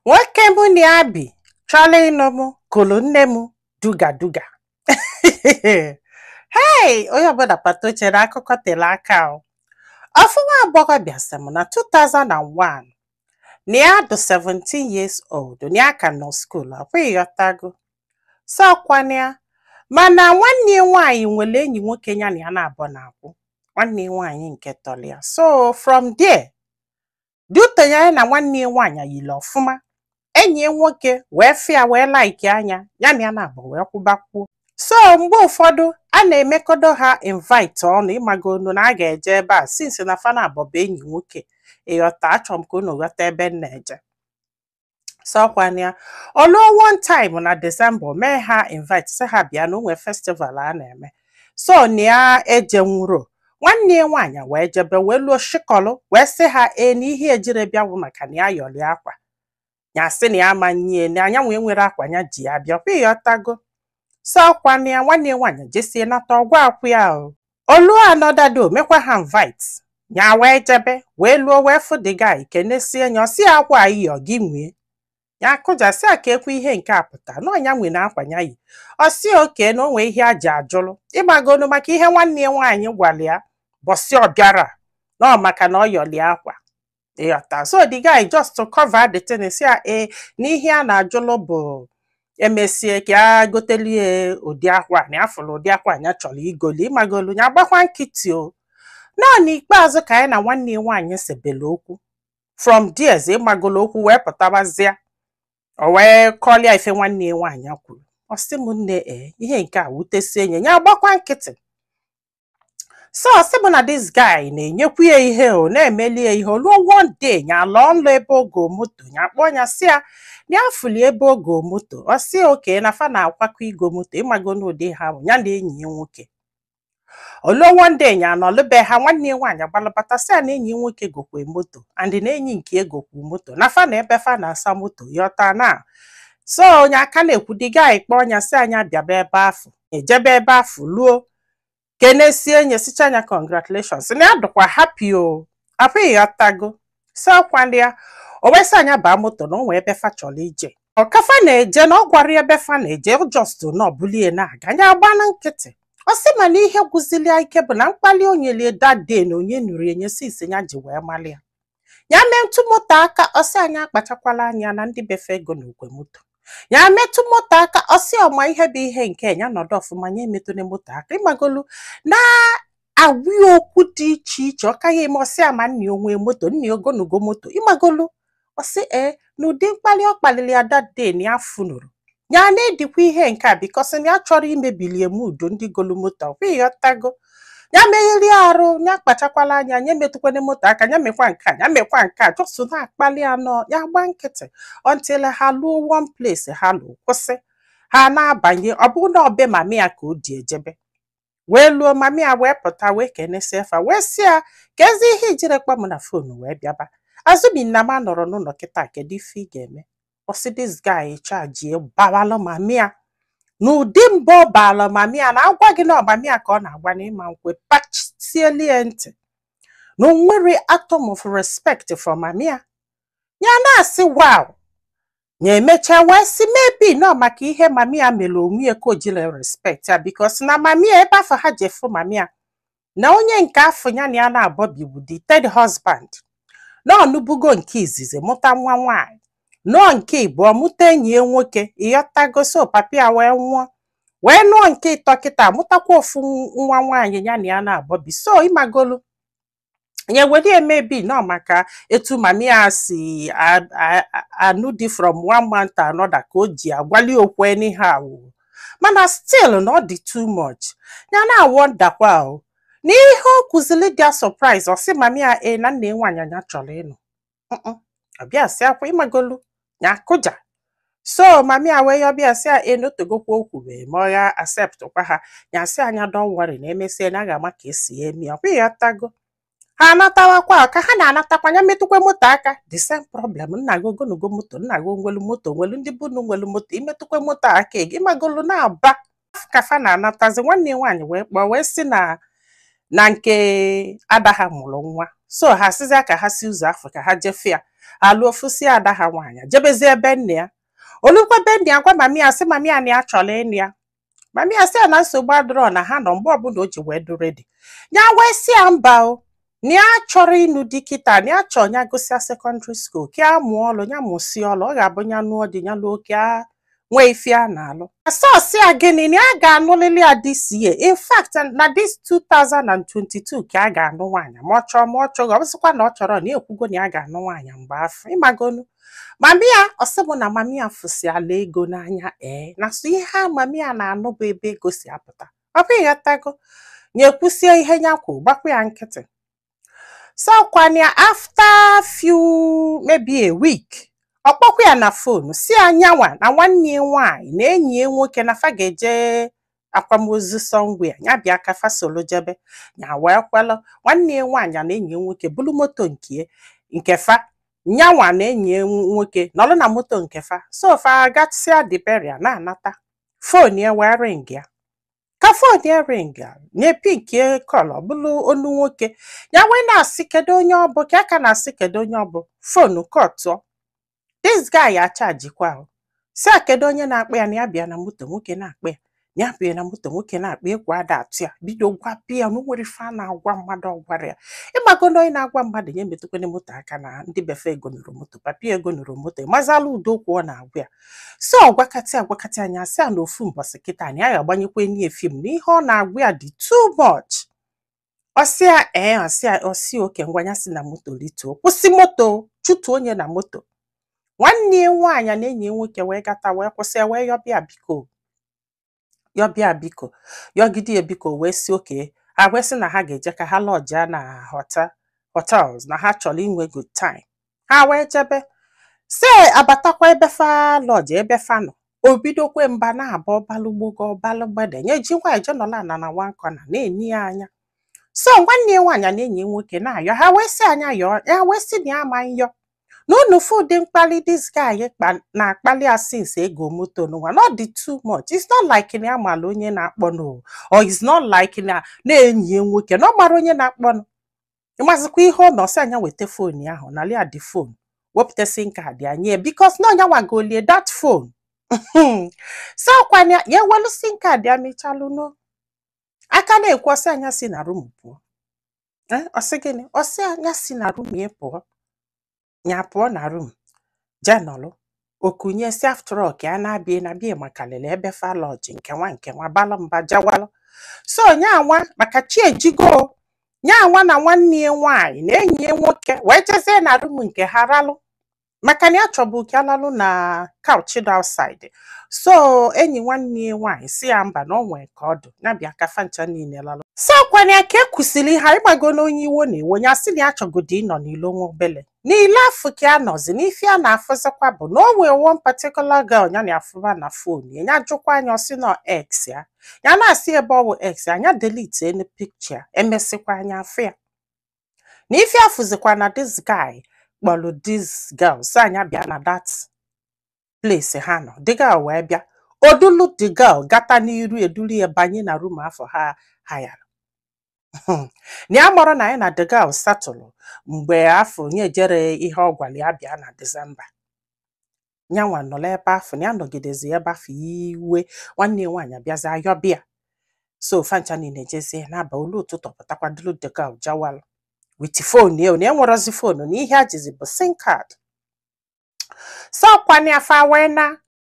Nwoke mụ na ya bi chọrọ ịnụ m kụrụ nne m duga duga. Hey, onye ọbụla kpata uche na akụkọ tere aka o. Ofu nwa agbọghọbịa sị m na 2001 na ya dị 17 years old na ya ka nọ school abụghị ghọtago. So kwana ya mana nwanne ya nwaanyị nwere enyi nwoke ya na ya na-abụ na-akwụ. Nwanne ya nwaanyị nke tọrọ ya. So from there, dute ya na nwanne ya nwaanyị yiri ọfụma. Enyi ya nwoke wee fịa wee like anya ya na ya na-abụ wee kwụbakwuo. So mgbe ụfọdụ a na-emekodo ha invite ọnụ ịmagonu na a ga-eje ebe a since na fana abọba enyi nwoke ịghọta achọrọ m ka unu ghọta ebe m na-eje. So kwana ya oluo one time na December mee ha invite sị ha bịa na onwe festival a na-eme. So na ya ejenwuro nwanne ya nwaanyị wee jebe wee luo shikọlụ wee sị ha na ihe ejire bịawụ maka na ya yọrọ akwa. Ya sị na ya amanye na anya nwere akwa ya ji ya bịa kwa ịghọtago. So kwana ya nwanne ya nwaanyị jesie nata ọgwụ akwụ ya o. Oluo another day mekwa ha invite. Ya wee jebe wee luo wee fụ the guy kenesie nya ọsị akwa ayi ọ gị nwee. Ya kụjasị a ka ekwe ihe nke a pụta na ọnya nwere akwa ya yi. Ọsị oke na onwe ihe aji ajụlụ ịgbagonu maka ihe nwanne ya nwaanyị gwara ya bọsị ọ bịara na ọ maka na ọ yọli akwa. Ịghọta. So the guy just to cover the thing si a n'ihe a na-ajụlụ bụ emesie ka ya gotelie ụdị akwa na afụlụ ụdị akwa anya chọrọ igoli ịmagolu ya gbakwa nkịtị o. Nọ n'ikpeazụ ka anyị na nwanne ya nwaanyị sebele okwu. From there ịmagolu okwu wee pụtabazịa. O wee kọlịa ife nwanne ya nwaanyị kwuru. Ọ sị m nne ihe nke a wutesie enye ya gbakwa nkịtị. So ọ sị m na this guy na-enyekwu ya ihe o na-emeli ya ihe o luo one day ya lọọ nlọ ebe ogo moto ya kpọọ ya sị ya na afụli ebe ogo moto. Ọ sị oke na fa na-akwakọ igo moto ịmagonu ụdị ha bụ ya na enyi ya nwoke. Oluo one day ya nọlụbe ha nwanne ya nwaanyị gbalụbata sị ya na enyi ya nwoke gokwe moto and na enyi nke egokwu moto na fa na ebe fa na-asa moto yọta na. So onye aka na-ekwu the guy kpọọ ya sị anya bịaba ebe afọ ejebe ebe afọ luo kenesie nye sicha anya congratulations na ya dụkwa happy o apụghị ghọtago. So kwandị ya o wee sị anya baa moto na onwe ebe fa chọrọ ije. Ọkafa na-eje na ọ gwara ya ebe fa na-eje just na ọbulie na-aga anya agba na nkịtị. Ọ sị ma na ihe gwụzili ike bụ na mkpali onye lie that day na onye nụrụ enye si ise ya ji wee mali ya. Ya metụ moto aka ọ sị anya akpachakwala anya na ndị befe ego na okwe moto. Ya metụ moto aka ọ sị ọma ihe bụ ihe nke ya nọdụ ọfụma nye emetụne moto aka ịmagolu na agwị okwu dị iche iche ọ kaghị eme ọsị ama nna onwe moto nna ogonogo moto ịmagolu ọ sị na ụdị mkpali ọ kpalili ya that day na ya funuru ya na-edikwa ihe nke a bikọsị na ya chọrọ imebilie mudu ndị golu moto kwa ịghọtago. Ya megheri arụ ya kpachakwala anya nye metụkwane moto aka ya mekwa nke a ya mekwa nke a jọsụ na-akpali anọ ya gba nkịtị until ha luo one place ha luo kwụsị ha na-abanye ọ bụrụ na ọbe mami ya ka o di ejebe wee luo mami ya wee pụta wee kenesie fa wee sị ya ka ezi ihe ijire kpọ m na fonu wee bịaba azụbi nna m nọrọ n'ụlọ kịta kedu ife ị ga-eme. Ọ sị this guy chaji bawalụ mami ya n'ụdị mbọ ọbala mami ya na-agwa gị na ọmami ya ka ọ na-agwa n'ịma nkwe pachielie ntị na onwere atom of respect for mami ya. Ya na-asị wow ya emecha wee sị maybe nọ maka ihe mami ya mere onwe ya ka o jile respect ya because na mami ya ebe afọ ha jefu mami ya na onye nke afọ ya na ya na-abọbi bụ the third husband na ọnụbugo nke izizi mụta nwa nwaanyị nọọ nke ịbụọ mụta enyi ya nwoke ịghọtago. So papi ya wee nwụọ wee nụọ nke ịtọ kịta mụtakwa ofu nwa nwaanyị ya na ya na-abọbi. So ịmagolu ya were emebi nọ maka etu mami ya si anụ dị from one month to another ka o ji agwali okwu anyhow mana still na ọ dị too much. Ya na-awọndakwa o n'ihe o kụzili dị surprise ọ sị mami ya na nna nwaanyị anya chọrọ ịnụ ọbịa sị akwa ịmagolu ya kụja. So mami ya wee ọbịa sị ya n'otogokwa okwu wee ma ọ ya accept kwa ha ya sị anya don't worry na emesie na a ga-ama ka esi eme ọkwa ịghọtago. Ha anatawakwa ka ha na-anatakwa ya metụkwa moto aka the same problem nna gị ogonogo moto nna gị nwelu moto nwelu ndị bunu nwelu moto imetụkwa moto aka gị ịmagolu na-aba ka fa na-anatazi. Nwanne nwaanyị wee kpọọ wee sị na nke ada ha mụrụ nwa so ha sizi aka ha si ụzọ afọ ka ha jefia alụ ofusi ada ha nwaanyị jebezi ebe nne ya olukwa be nne ya gwa mami ya sị mami ya na ya chọrọ ịnụ ya mami ya sị ya na nsogbu adịrọ na ha nọ mgbe ọbụla o ji wee dụ redi ya wee si ya mba o na ya chọrọ ịnụ di kịta na ya chọrọ ya gụsịa sekọndịrị skuul ka ya mụọ ọlụ ya mụsị ọlụ ọ ga-abụ ya nụọ di ya lụọ ka nwee ife a na-alụ asọsị ya gịnị na ya ga-anụlili ya this year in fact na this 2022 ka a ga-anụ nwaanyị ma ọ chọrọ ma ọ chọrọ ọ bụsịkwa na ọ chọrọ na ekwugo na ya ga-anụ nwaanyị mgbe afọ ịmagonu mami ya ọsịbụ na mami ya fụsiala ego n'anya na so ihe a mami ya na-anụ bụ ebe ego si apụta ọ bụ ịghọtago nyekwusie ihe ya kwụ gbakwa ya nkịtị so kwanya after few maybe a week ọkpọkwa ya na fonu si anyanwa na nwanne ya nwaanyị na enyi ya nwoke na fa ga-eje akwamozu sọngwe ya bịa ka fa solo jebe ya wee kwelụ nwanne ya nwaanyị na enyi ya nwoke bulu moto nke fa nyanwa na enyi ya nwoke nọlụ na moto nke fa so fa gatsịa diberia na-anata fonu ya wee ring ya ka fonu ya ring ya na-epi nke kọlọ bụlụ onu nwoke ya wee na-asị kedu onye ọ bụ ka aka na-asị kedu onye ọ bụ fonu kọtụọ this guy achajikwa si kedu onye na-akpọ ya na ya bịa na moto nwoke na-akpọ ya na ya bịa na moto nwoke na-akpọ egwu ada atụ ya bido gwapịa ya na nwere ife a na-agwa mmadụ ọgwara ya ịmago na onye na-agwa mmadụ nye metụkwene moto aka na ndị befe ego nụrụ moto papi ego nụrụ moto mazala udo okwu ọ na-agwa ya so ọgwakatị anya sị a na ofu mbọsị kịta na ya ga-agbanyekwa enyi fim na ihe ọ na-agwa ya dị too much ọsịa oke ngwanya si na moto lituo kwụsị moto chụtụ onye na moto nwanne ya nwaanyị na enyi ya nwoke wee gata wee kwụsị wee yọbịa biko yọgide biko wee si oke ha wee sị na ha ga-eje ka ha lọjia na hotels na ha chọrọ inwe good time ha wee jebe si abatakwa ebe fa lọji ebe fa nọ obidokwe mba na-aba ọbalụgbogo ọbalụgbede nye ji nwaanyị jenọla na nwa nkọna na-eni ya anya so nwanne ya nwaanyị na enyi ya nwoke na-ayọ ha wee sị anya yọọ ya wee sị na ya ama nyọ n'unu food mkpali this guy na-akpali asins ego moto n'ụwa not dị too much it's not like na amala onye na-akpọ no or it's not like na enyi nwoke na ọ mara onye na-akpọ no ịmazikwa ihe ọ nọsị anya weta fon ahụ na lia dị fon wepụtasị kaadị anya because na onye wagolie that phone so kwanya ya welu sim kaadị amechalụ no aka na-ekwu ọsị anya si na room pụọ ọsị gịnị ọsị anya si na room ya pụọ nya pụọ na room jenọlụ okunye si after all ka a na-abịa maka lele ebe fa lọji nke nwa balụ mba jawalụ so nyanwa maka chi ejigo nyanwa na nwanne ya nwaanyị na enyi ya nwoke wee jezie na room nke ha ralụ maka na ya chọbụ ka alalụ na couch dị outside so enyi nwanne ya nwaanyị si ya mba na onwe ka ọdụ na-abịa ka fa ncha niile lalụ so kwanya ka ekwusili ha ịgbago na onye iwo na-ewe onye asị na ya chọgodi ịnọ n'ilo nwa obele n'ile afọ ka a nọzi n'ife a na-afụzikwa bụ na o nwee one particular girl ya na-afụba na fon ya jụkwa anya ọsị na ex ya na-asị ebe ọ bụ ex anya delete enu picture emesịkwa anya afọ ya na ife afụzikwa na this guy kpọlụ this girl so anya bịa na that place ha nọ the girl wee bịa odulu the girl gata n'iru eduru ya banye na room afọ ha yara na ya mọrọ na ya na the girl satụlụ mgbe afọ nye jere ihe ọ gwara ya bịa na Disemba nyanwa nọla ebe afọ na ya nọgidezi ebe afọ iwe nwanne ya nwaanyị abịazi ayọbịa so fancha niile jezie n'aba olu ụtụtụ pụtakwadolu the girl jawalụ with phone ya na enwerozi phone na ihe ajizi bụ sim card so kwanye afa wee na